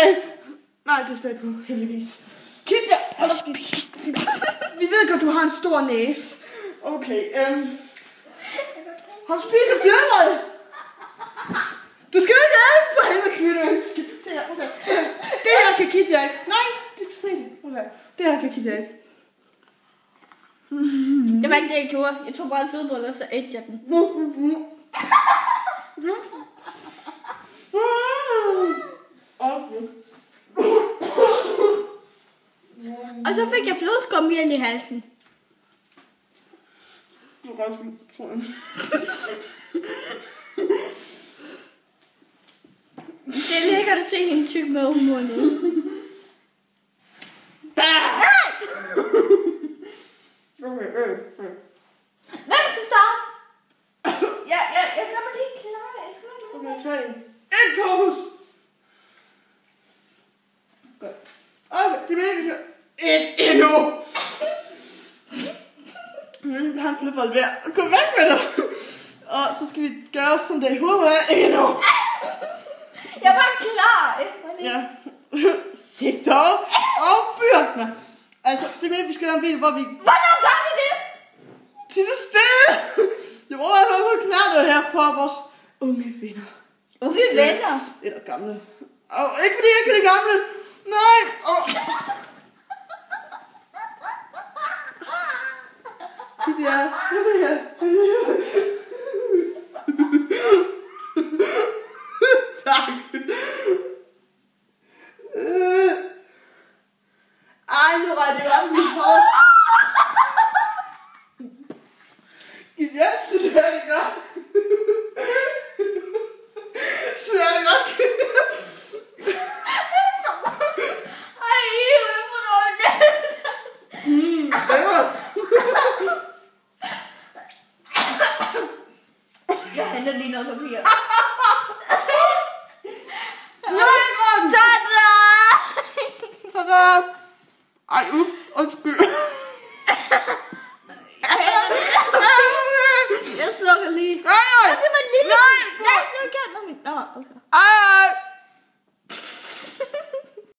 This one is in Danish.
af. Nej, det er stadig på, heldigvis. Kitja, hold op. Vi ved godt, du har en stor næse. Okay, har du spist en flødebrød? Du skal ikke af for helvede, kvindeønske. Se her, prøv at se. Det her kan Kitja ikke. Nej, du skal se det. Okay. Det her kan Kitja ikke. Det var ikke det, jeg gjorde. Jeg tog bare en flødebolle, og så ædte jeg den. Og så fik jeg flødeskummiel i halsen. Du er ret fint, tror jeg. Det er lækkert at se hende tyk med munden. Hvad vil du starte? Jeg gør mig lige klar. Jeg skal nok Okay, tag en. En kokos! Godt. Okay, det mener vi så. Et endnu! Jeg har en flødebold hver. Kom væk med dig! Og så skal vi gøre som det i hovedet er endnu! Jeg er bare klar. Ja. Sigt dog. Og fyr! Nå. Altså, det mener vi skal lave en video, hvor vi... Hvornår gør vi det? Til det stille! Jeg må i hvert fald få knaldet her for vores unge venner. Unge venner? Eller gamle. Og ikke fordi jeg ikke er det gamle. Nej! Ja, det her. Tak. Ej, nu retter jeg op mit hår. Ja, så det er det godt. Så er det godt. Ej, jeg får noget galt. Jeg henter lige noget papir. Tada! Ej, undskyld. Jeg slukker lige. Nej! Det var en lille... Nej, nu kan jeg... Nå, okay. Ej!